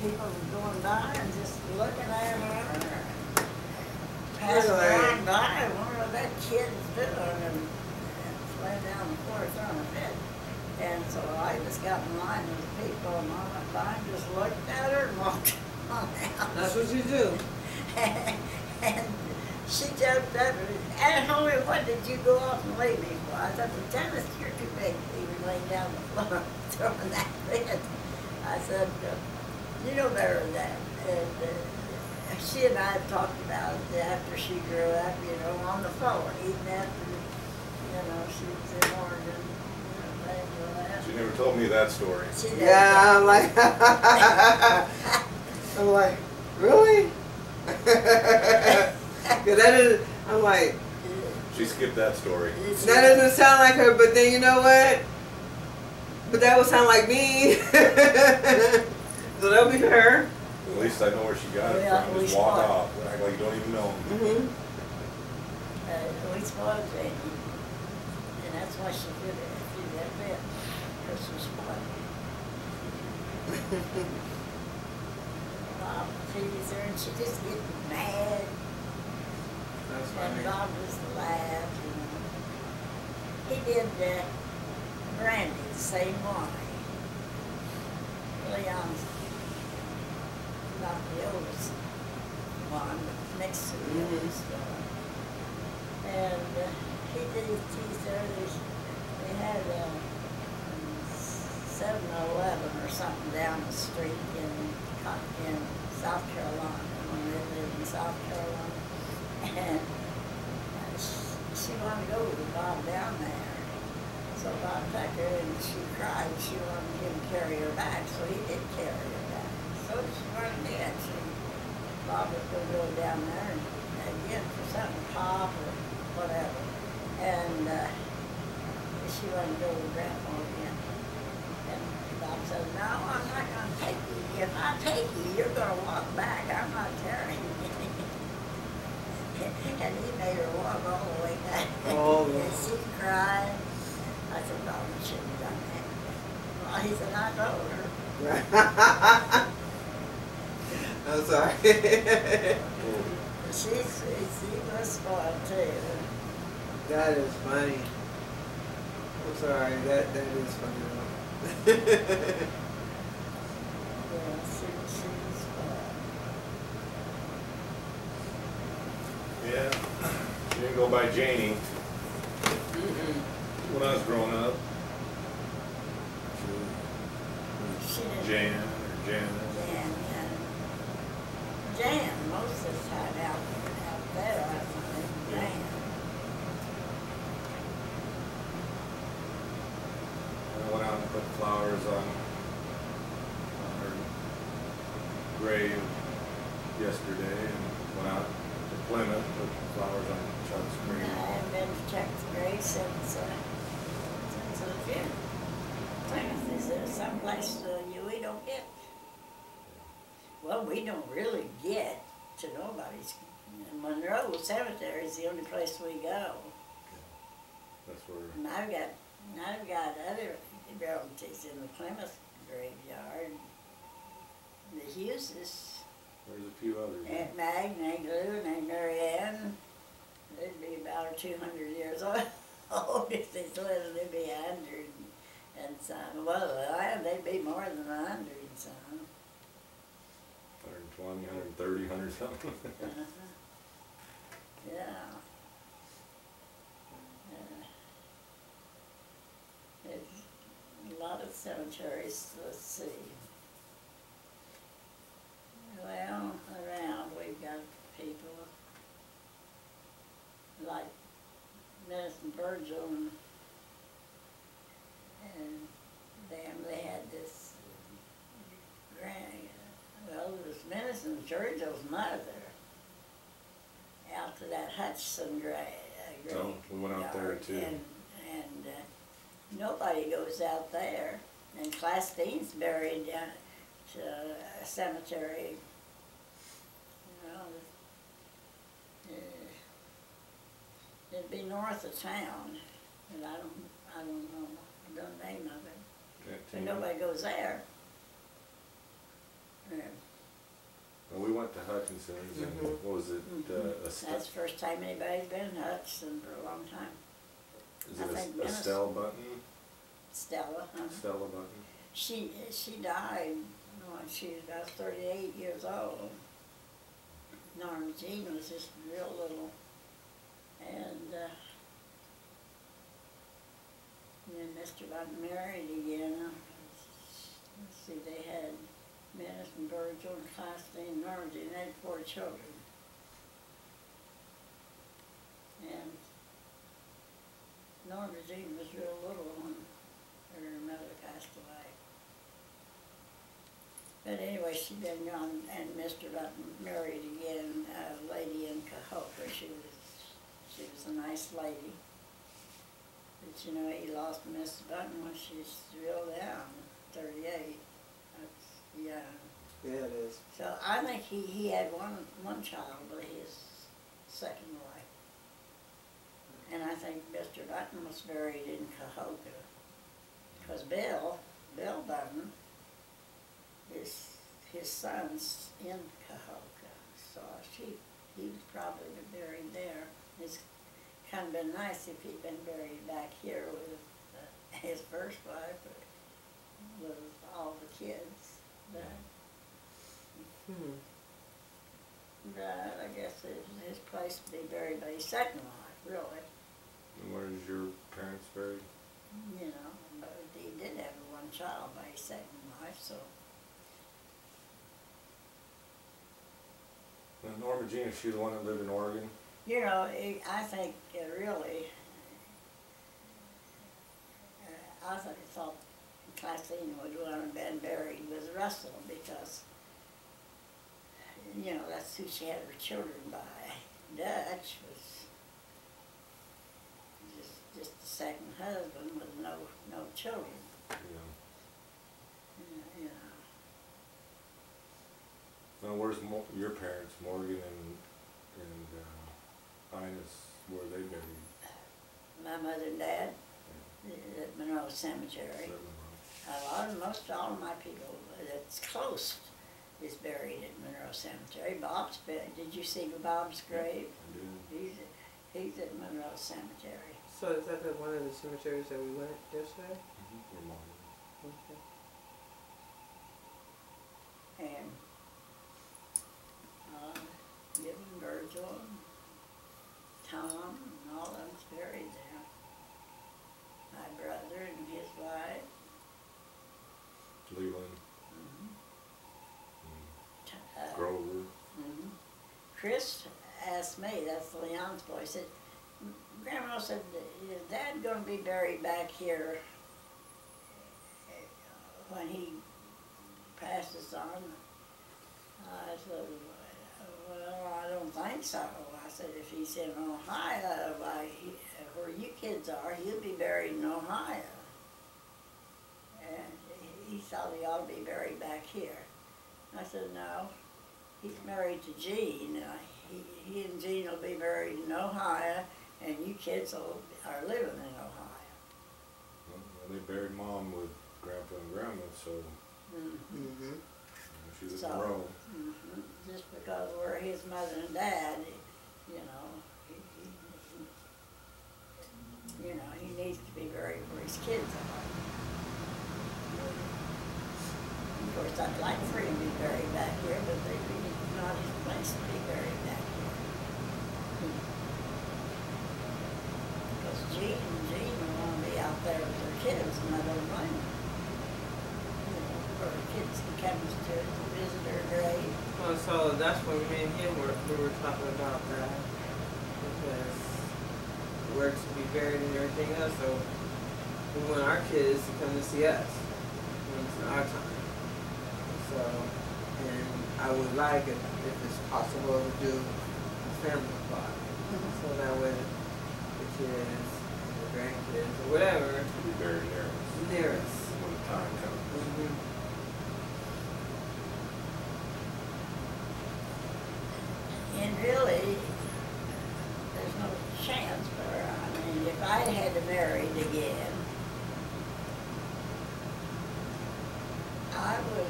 people were going by and just looking at her. Passing around by, wonder what that kid's doing, and laying down the floor throwing a fit. And so I just got in line with people, and I went by and just looked at her and walked on out. That's what you do. And she jumped up and told me, what did you go off and leave me for? I said, well, Dennis, you're too big to be laying down the floor throwing that fit. I said, you know better than that. And she and I had talked about it after she grew up, you know, on the phone, even after, you know, she was in Oregon. She never told me that story. Yeah, I'm like, I'm like, really? Cause that is, I'm like, she skipped that story. That doesn't sound like her, but then you know what? But that would sound like me. So that'll be her. At least I know where she got it from. Just walk off. Act like you don't even know. We spotted Jamie. And that's why she did it. She did that bit. Because she spotted me. Bob teased her and she just get mad. That's And funny. Bob just laughed. He did Brandy the same way. Leon's not the oldest one, but next to the oldest one. And he did tease her. They had a 7-Eleven or something down the street in South Carolina, when they lived in South Carolina. And she wanted to go with Bob down there. So Bob took her and she cried. She wanted him to carry her back, so he did carry her back. So she wanted it. Bob was going to go down there and again for something, pop or whatever. And she wanted to go with Grandpa again. And Bob said, no, I'm not going to take you. If I take you, you're going to walk back. I'm not carrying you. And he made her walk all the way back. Oh. And she cried. I said, no, you shouldn't have done that. Well, he said, I told her. I'm sorry. She was spoiled too. That is funny. I'm sorry, that is funny though. Yeah, she was spoiled. Yeah. She didn't go by Janie. When I was growing up. She didn't. Jan or Janice. Jan, most of the time out there, I think, Jan. I went out and put flowers on her grave yesterday and went out to Plymouth, put flowers on Chuck's grave. I haven't been to Chuck's grave since the funeral. Plymouth is there someplace we don't get. Well, we don't really get to nobody's. Monroe Cemetery is the only place we go. That's where. And I've got other relatives in the Plymouth graveyard. The Hugheses. There's a few others. Aunt Mag, and Aunt Lou, and Aunt Mary Ann. They'd be about 200 years old if they lived. They'd be 100 and some. Well, they'd be more than 100 and some. 120, 130, 100 something. Yeah. There's a lot of cemeteries to see. Well, around we've got people like Medicine Virgil and them. They had this well, it was Medicine Virgil's mother out to that Hutchinson grave. So we went out there too. And nobody goes out there. And Class Dean's buried down to a cemetery. It'd be north of town, and I don't know the name of it. But nobody goes there. went to Hutchinson's, and Mhm. what was it, That's the first time anybody's been in Hudson for a long time. is I it think a Stella Button? Stella, huh? Stella Button? She died when she was about 38 years old. Norma Jean was just real little. And then Mr. Button married again. Let's see, they had Menace and Virgil and Constantine and Norma Jean. They had 4 children. And Norma Jean was real little when her mother passed away. But anyway, she'd been gone, and Mr. Button married again a lady in Chillicothe. She was a nice lady. But you know, he lost Mr. Button when she was real young, 38. That's young. Yeah, it is. So I think he had one child with his second wife. And I think Mr. Button was buried in Chillicothe. Because Bill Button, his son's in Chillicothe. So he would probably be buried there. It's kind of been nice if he'd been buried back here with his first wife, with all the kids. But I guess his place to be buried by his second wife, really. And where is your parents buried? You know, but he did have one child by his second wife, so. And Norma Jean, is she the one that lived in Oregon? You know, I think really, I thought Kathleen would want to have been buried with Russell because, you know, that's who she had her children by. Dutch was just the second husband with no children. Yeah. You know. Now, where's your parents, Morgan and Ines, where they buried? My mother and dad at Monroe Cemetery. Most all of my people that's close is buried at Monroe Cemetery. Bob's buried. Did you see Bob's grave? I did. He's at Monroe Cemetery. So is that one of the cemeteries that we went yesterday? Okay. And Gibbon, Virgil, and Tom, and all of them's buried there. My brother and his wife. Leland. Mm-hmm. Grover. Mm-hmm. Chris asked me, that's Leon's boy, he said, Grandma said, is Dad going to be buried back here when he passes on? I said, well, I don't think so. I said, if he's in Ohio, where you kids are, he'll be buried in Ohio. And he thought he ought to be buried back here. I said, no, he's married to Jean. He and Jean will be buried in Ohio, and you kids are living in Ohio. Well, they buried Mom with Grandpa and Grandma, so she was in Monroe. Just because we're his mother and dad, you know, he needs to be buried where his kids are. Of course, I'd like for him to be buried back here, but it's not his place to be buried back here. Because Jean will want to be out there with their kids, and I don't blame them. You know, for the kids to come to visit her grave. Well, so that's when me and him we were talking about that, because we're to be buried and everything else, so we want our kids to come to see us when it's our time. So, and I would like it if it's possible to do a family plot, so that way the kids, the grandkids, or whatever, To be buried near us. when the time comes. And really, there's no chance for her. I mean, if I had to marry again, I would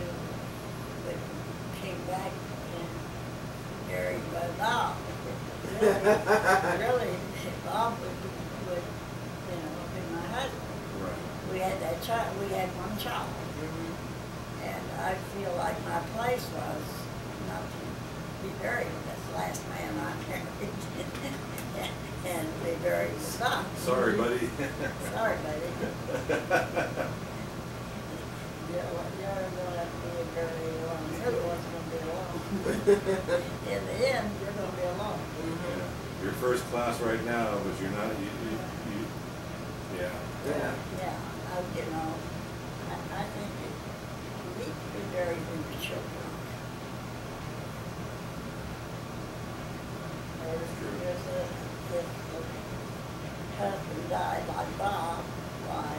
came back and really, Bob would, you know, be my husband. Right. We had that child, we had one child. And I feel like my place was not to be buried with this last man I married. And be buried with Bob. Sorry, buddy. Sorry, buddy. You're going to have to be very alone. The other one's going to be alone. In the end, you're going to be alone. Yeah. You're first class right now, but you're not. Yeah. Yeah. Yeah, you know, I think you need to be buried with your children. If the husband died like Bob, why,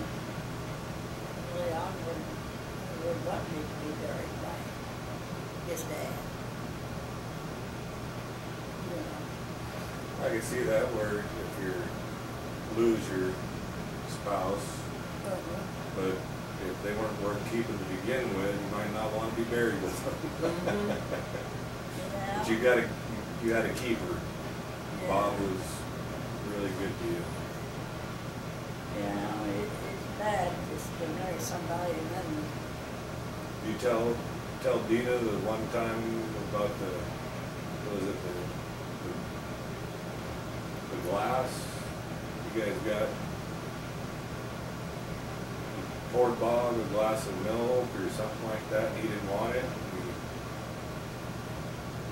Leon would want me to be buried by his dad. You know. I can see that where if you lose your spouse, but if they weren't worth keeping to begin with, you might not want to be buried with them. Yeah. But you gotta keep her. Yeah. Bob was really good to you. You know, it's bad just to marry somebody and then. You tell Dina the one time about the glass you guys got. You poured Bob a glass of milk or something like that, and he didn't want it.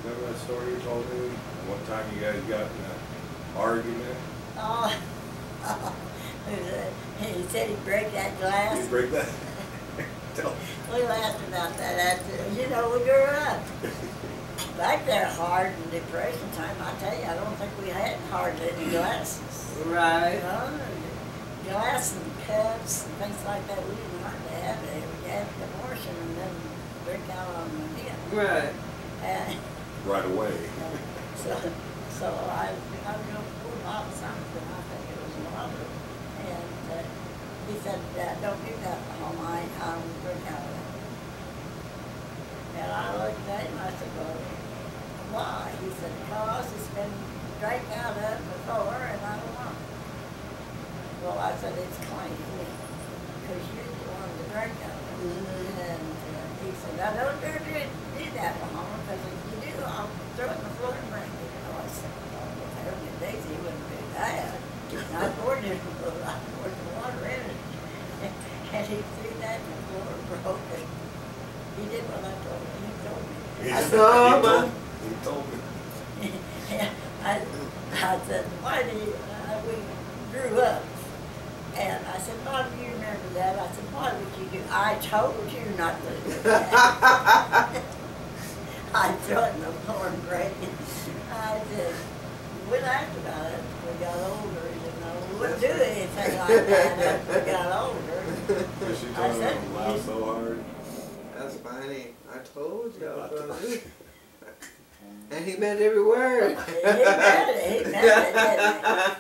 Remember that story you told me? One time you guys got in an argument. Oh, he said he'd break that glass. He'd break that. Tell. We laughed about that after, you know, we grew up. Back there, hard and depression time, I tell you, I don't think we had hardly any glasses. Right. You know, glass and cups and things like that, we didn't hardly have it. We had the abortion and then drink out on them again. Right. And Right away. so I was going to pour Bob something, I think it was water. And he said, don't do that at home, I don't drink out of it. And I looked at him, I said, well, why? He said, because it's been drank out of before and I don't want it. Well, I said, it's clean, because you're the one that drank out of it. And he said, now don't do that, Lahoma, because if you do, I'll throw it in the floor and bring it. Oh, I said, well, Heavenly Daisy wouldn't do that. I poured the water in it. And he threw that in the floor and broke it. He did what I told him. He told me. He told me. I said, why do you, we grew up. And I said, Bob, do you remember that? I said, why would you do? I told you not to do that. I threw it in the floor and break it. I said, we laughed about it as we got older, you know. We wouldn't do anything like that as we got older. She told me to laugh so hard. That's funny. I told you I was going to do it. And he meant every word. He meant it, didn't he?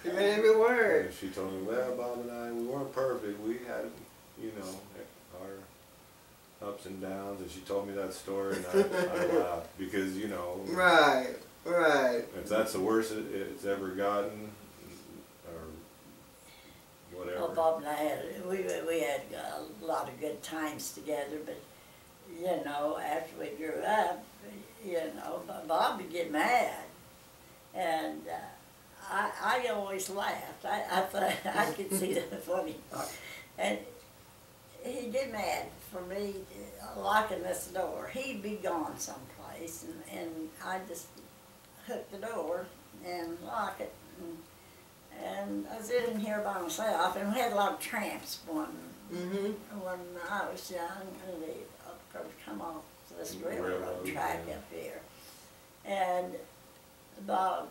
He meant every word. And she told me, well, Bob and I, we weren't perfect. We had, you know, our ups and downs. And she told me that story, and I laughed because, you know. Right. If that's the worst it's ever gotten, or whatever. Well, Bob and I we had a lot of good times together, but, you know, after we grew up, you know, Bob would get mad. And I always laughed. I thought I could see the funny part. And he'd get mad for me locking this door. He'd be gone someplace, and I'd just hook the door and lock it. And I was in here by myself, and we had a lot of tramps when I was young, and they come off this railroad track up here. And Bob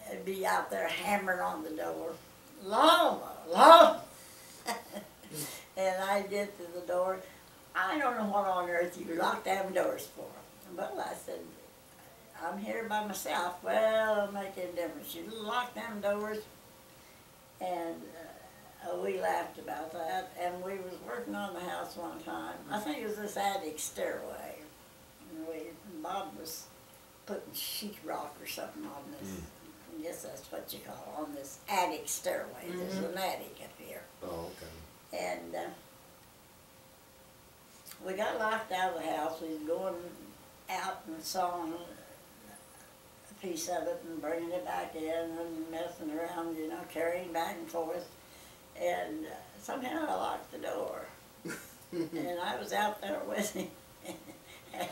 would be out there hammering on the door, Lahoma. And I'd get to the door. I don't know what on earth you locked them doors for. Well, I said, I'm here by myself. Well, it'll make any difference. You lock them doors. And we laughed about that. And we was working on the house one time. I think it was this attic stairway. And Bob was putting sheetrock or something on this I guess that's what you call on this attic stairway. There's an attic up here. Oh, okay. And we got locked out of the house. We was going out and sawing a piece of it and bringing it back in and messing around, you know, carrying back and forth. And somehow I locked the door. And I was out there with him. And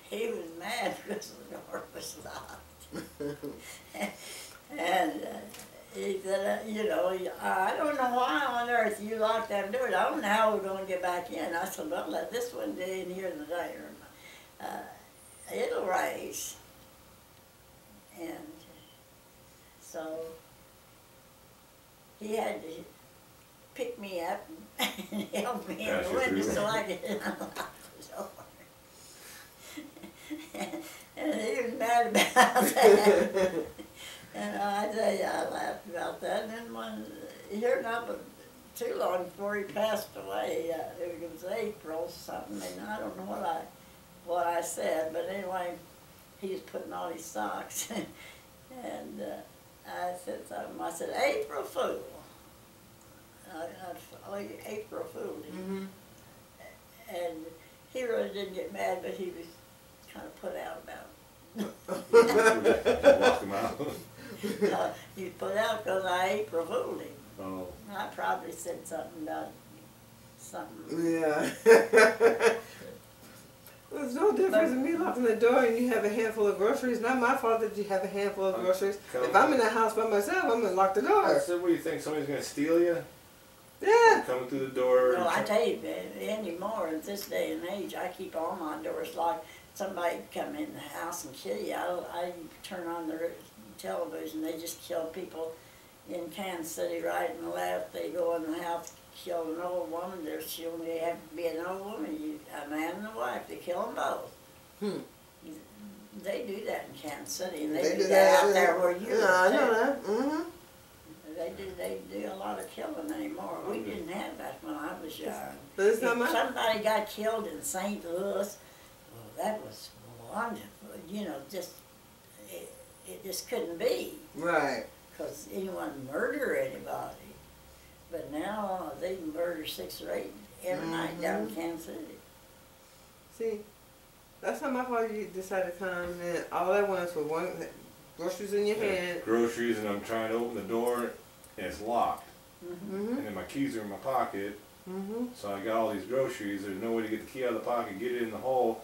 he was mad because the door was locked. And he said, you know, I don't know why on earth you locked them doors. I don't know how we're going to get back in. I said, well, let this one day in here today. It'll raise. And so he had to pick me up and help me in the window so I could unlock the door. And he was mad about that. And I tell you, I laughed about that. And then when, here not too long before he passed away, it was April something, and I don't know what I said, but anyway, he was putting on his socks. And I said something, I said, April Fool. April Fool. And he really didn't get mad, but he was kind of put out about it. Walk him out. He was put out because I April Fooled him. Oh. I probably said something about something. Yeah. There's no difference in me locking the door and you have a handful of groceries. Not my fault that you have a handful of groceries. If I'm in the house by myself, I'm gonna lock the door. I said, what do you think? Somebody's gonna steal you? Yeah. Coming through the door. No, I tell you, anymore in this day and age, I keep all my doors locked. Somebody come in the house and kill you. I turn on the television. They just kill people in Kansas City right and left. They go in the house, kill an old woman. She only have to be an old woman, a man and a wife. They kill them both. They do that in Kansas City, and they do that out there where you I live. know that. They do a lot of killing anymore. We didn't have that when I was young. But it's not If my... somebody got killed in St. Louis, well, that was wonderful. You know, just it just couldn't be. Right. Because anyone murder anybody. But now they murder 6 or 8 every night down in Kansas City. See, that's not my fault you decided to come and all at once with one groceries in your hand. Groceries, and I'm trying to open the door and it's locked. Mm-hmm. And then my keys are in my pocket. So I got all these groceries. There's no way to get the key out of the pocket, get it in the hole.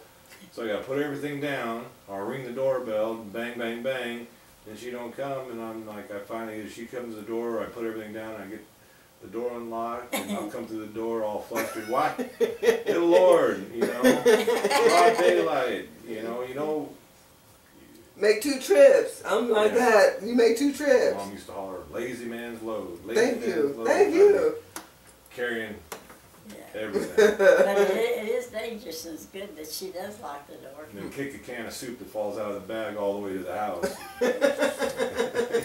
So I got to put everything down, or ring the doorbell, bang, bang, bang. Then she don't come, and I'm like, I finally, she comes to the door, I put everything down, and I get the door unlocked, and I'll come through the door all flustered. Why? Good Lord, you know, broad daylight, you know. Make 2 trips. I'm like that. You make 2 trips. Mom used to holler, lazy man's load. Lazy Thank man's you. load. Thank you. Carrying Yeah. everything. But it is dangerous, and it's good that she does lock the door. And then kick a can of soup that falls out of the bag all the way to the house.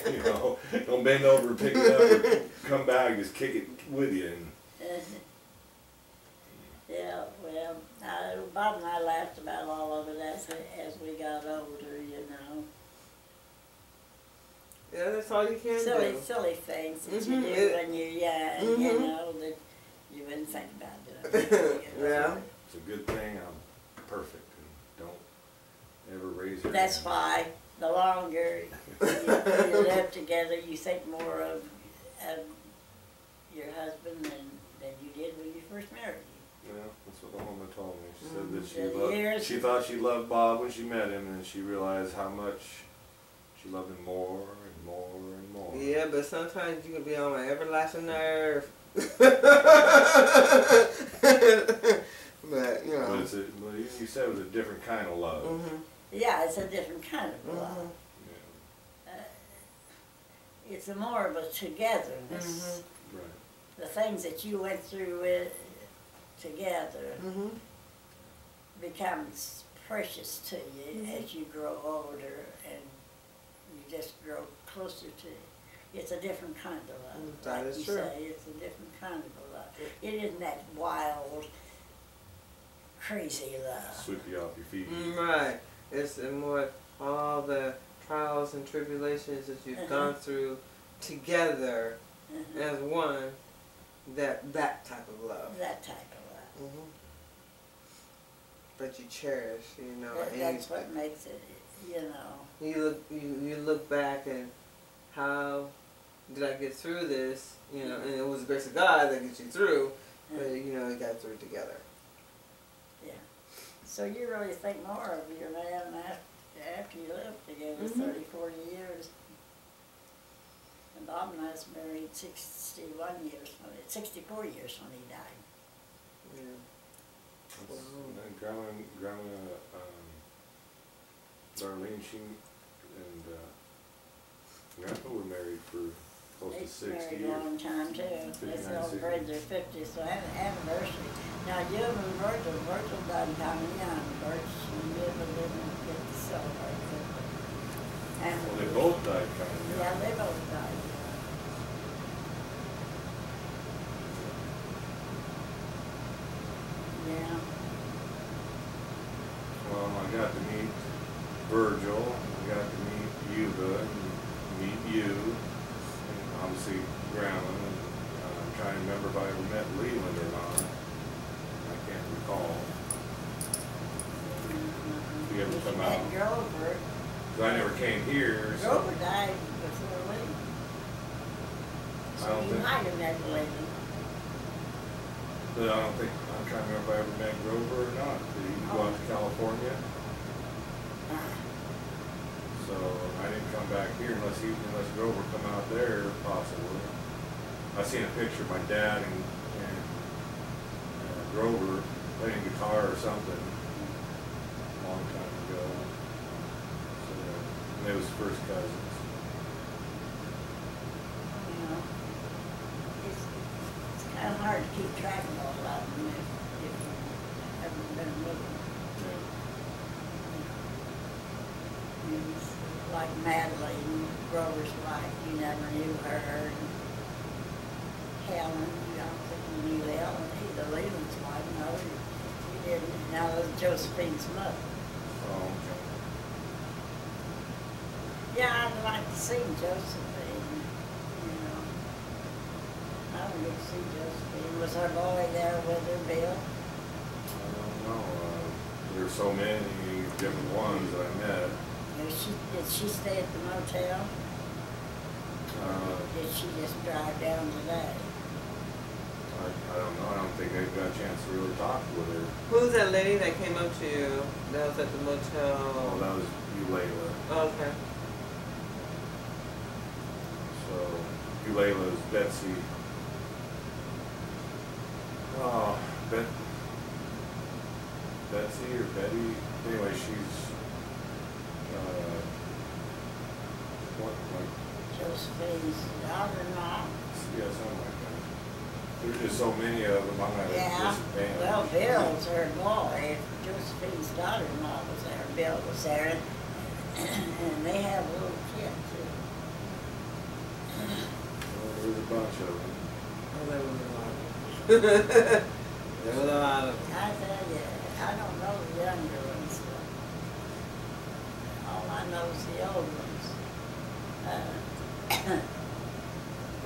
You know, don't bend over and pick it up or come back, just kick it with you. And yeah, well, Bob and I laughed about all of it as we got older, you know. Yeah, that's all you can do. Silly things that you do when you're young, you know, that you wouldn't think about doing. Yeah. It's a good thing I'm perfect and don't ever raise her That's hand. why the longer you live together, you think more of your husband than you did when you first married him. Yeah, that's what the woman told me. She said that she thought she loved Bob when she met him, and she realized how much she loved him more and more and more. Yeah, but sometimes you can be on my everlasting nerve. But, you know. But you said it was a different kind of love. Yeah, it's a different kind of love. It's a more of a togetherness. Right. The things that you went through with together becomes precious to you as you grow older and you just grow closer to it. It's a different kind of love. That like is you true. say, it's a different kind of love. It isn't that wild, crazy love. Sweep you off your feet. Right. It's more all the trials and tribulations that you've Uh-huh. gone through together as one, that type of love. That type of love. Hmm. That you cherish, you know. and That's what makes it, you know. you look back and how did I get through this, you know, and it was the grace of God that gets you through, but you know, you got through it together. Yeah. So you really think more of your man after you lived together 30, 40 years. And Bob and I was married 64 years when he died. Yeah. And Grandma Darlene, she and Grandpa were married for close to 60 married years. a long time too. They 59, celebrated their 50th anniversary. Now you and Virgil died kind of young. Virgil never didn't get to celebrate it. And Well, they both died kind of young. yeah, they both died. Yeah. Well, I got to meet Virgil, I got to meet Yuba, and meet you, and obviously Grandma, and I'm trying to remember if I ever met Leland or not. I can't recall. If you ever come out. And Grover. Because I never came here, so Grover died before Lee. I So don't you think, might have met Lee. but I don't think, I'm trying to remember if I ever met Grover or not. Did he go out to California? So I didn't come back here unless Grover come out there, possibly. I seen a picture of my dad and Grover playing guitar or something a long time ago. So, and they was first cousins. You know, it's kind of hard to keep track of all of them if you haven't been living. Like Madeline, Grover's wife, you never knew her. And Helen, you don't think you knew Helen either. Leland's wife, no, you didn't. Now it was Josephine's mother. Oh, okay. Yeah, I'd like to see Josephine, you know. I don't get to see Josephine. Was her boy there with her, Bill? I don't know. There's so many different ones that I met. Did she stay at the motel? Did she just drive down today? I don't know. I don't think I got a chance to really talk with her. Who's that lady that came up to you that was at the motel? Oh, that was Eulalia. Oh, okay. So Eulalia is Betsy. Oh, Betsy or Betty. Anyway, she's what, like, Josephine's daughter-in-law? yeah, something like that. There's just so many of them. I'm not Yeah. disadvantage. Well, Bill's her boy. Josephine's daughter-in-law was there. Bill was there. And they have a little kid, too. Well, there's a bunch of them. Oh, there was a lot. There was a lot of them. I tell you, I don't know the younger ones. All I know is the old ones.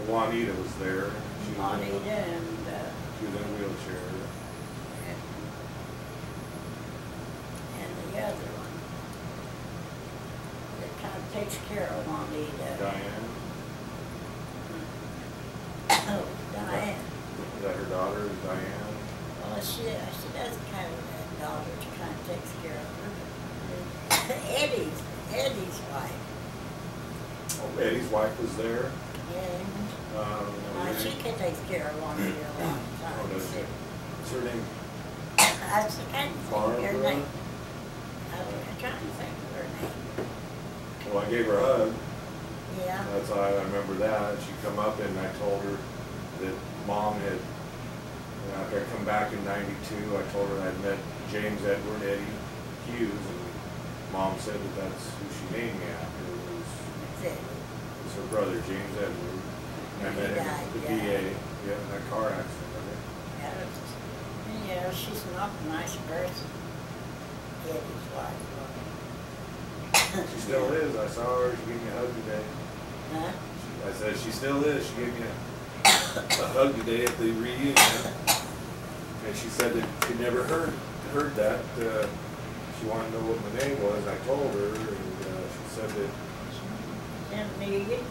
Juanita was there. She was Juanita in a, and she was in a wheelchair. the other one that kind of takes care of Juanita. Diane. Oh, Diane. Is that her daughter, Diane? Well, she does kind of that daughter. She kind of takes care of her. Eddie's wife. Oh, Eddie's wife was there. Yeah. Her She name- takes care of Juanita a lot of times. Oh, does she? What's her name? I was trying to think of her Barbara? name. I was trying to think of her name. Well, I gave her a hug. Yeah. That's how I remember that. She come up and I told her that Mom had, after I come back in '92, I told her I'd met James Edward Eddie Hughes, and Mom said that that's who she named me after. That's it. It was her brother, James Edward. And I met him at the VA. Yeah, in that car accident, I think. Yeah, she's an awful nice person. Eddie's wife. She still is. I saw her. She gave me a hug today. Huh? I said she still is. She gave me a hug today at the reunion, and she said that she never heard that. She wanted to know what my name was. I told her, and she said that. Didn't need it.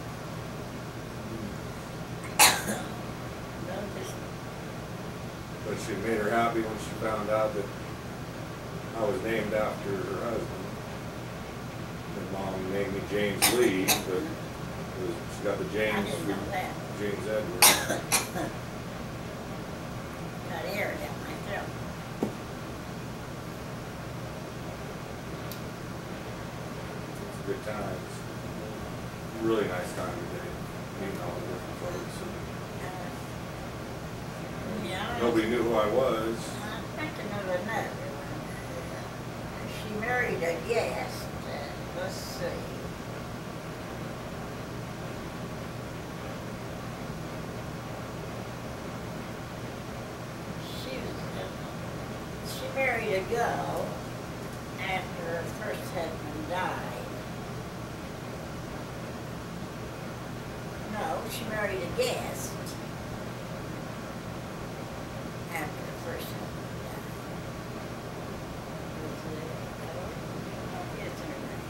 No, just But she made her happy when she found out that I was named after her husband. And Mom named me James Lee, but she got the I James didn't from know that. James Edwards. Got air down my throat. It's a good time. It's a really nice time today. Meeting all the different folks. Yeah. Nobody knew who I was. I'm thinking of another one. She married a guest. Let's see. She married a girl after her first husband died. No, she married a guest after her first husband died. It's her name.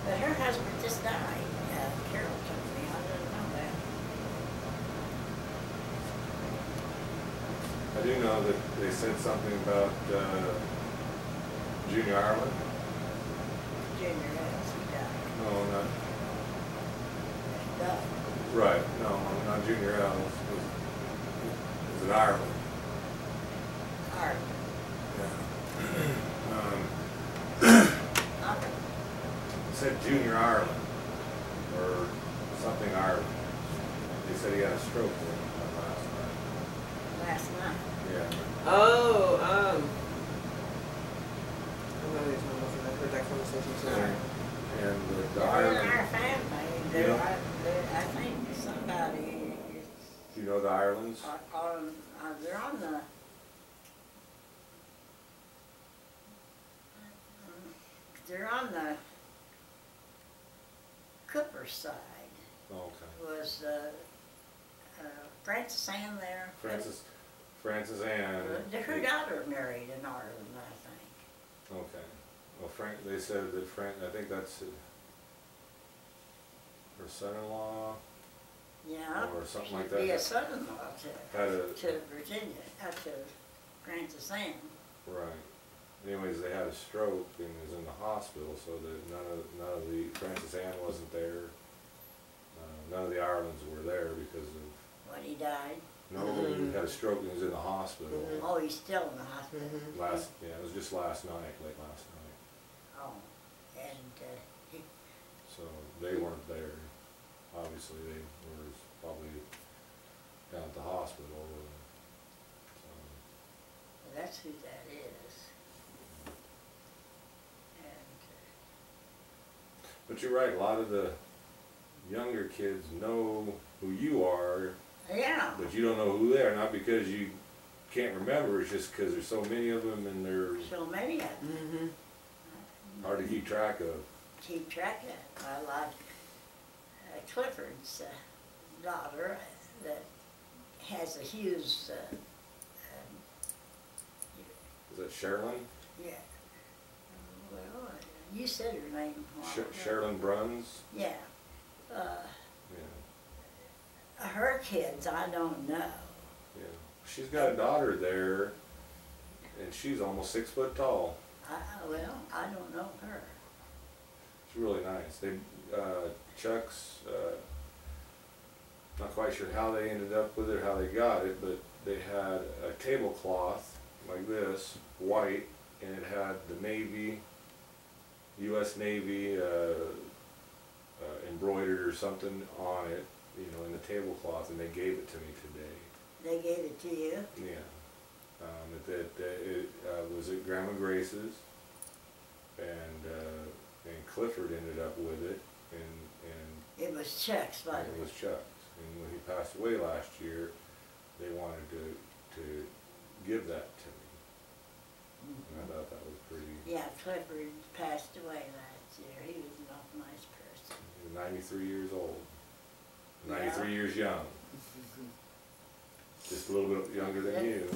But her husband just died. Carol told me. I didn't know that. I do know that they said something about Junior Ireland. Junior has, he died. No, not He died. right. No, not Junior L. It was in Ireland. Art. Yeah. Art. It said Junior Ireland or something Ireland. They said he had a stroke last night. Last night. Yeah. Oh, I know you're talking about. I heard that conversation too. And the They're in Ireland. our family. Yeah. I think somebody is Do you know the Irelands? they're on the Cooper side. Oh, okay. Was Francis Ann there? Francis Ann. Her daughter married in Ireland, I think. Okay. Well, they said that I think that's her son-in-law. Yeah. Or something she'd like that. Be a son-in-law Had to Virginia, to Francis Ann. Right. Anyways, they had a stroke and was in the hospital, so that none of the Francis Ann wasn't there. None of the Irelands were there because of. When he died. No, he had a stroke and was in the hospital. Oh, he's still in the hospital. It was just last night, late last night. Oh, and So they weren't there. Obviously, they were probably down at the hospital. that's who that is. And But you're right. A lot of the younger kids know who you are. yeah. But you don't know who they are, not because you can't remember, it's just because there's so many of them and they're So many of them. hard to keep track of. Keep track of. I like Clifford's daughter that has a huge, Is that Sherilyn? yeah. Well, you said her name. a while ago. Sherilyn Bruns? Yeah. Yeah. Her kids, I don't know. Yeah. She's got a daughter there, and she's almost 6 foot tall. Well, I don't know her. She's really nice. Chuck's, not quite sure how they ended up with it, how they got it, but they had a tablecloth like this, white, and it had the Navy, U.S. Navy embroidered or something on it, you know, in the tablecloth, and they gave it to me today. They gave it to you? Yeah. It was at Grandma Grace's, and Clifford ended up with it, and It was Chuck's, wasn't it it? was Chuck's. And when he passed away last year, they wanted to Clifford passed away last year. He was an awful nice person. He was 93 years old. Yeah. 93 years young. Just a little bit younger than you.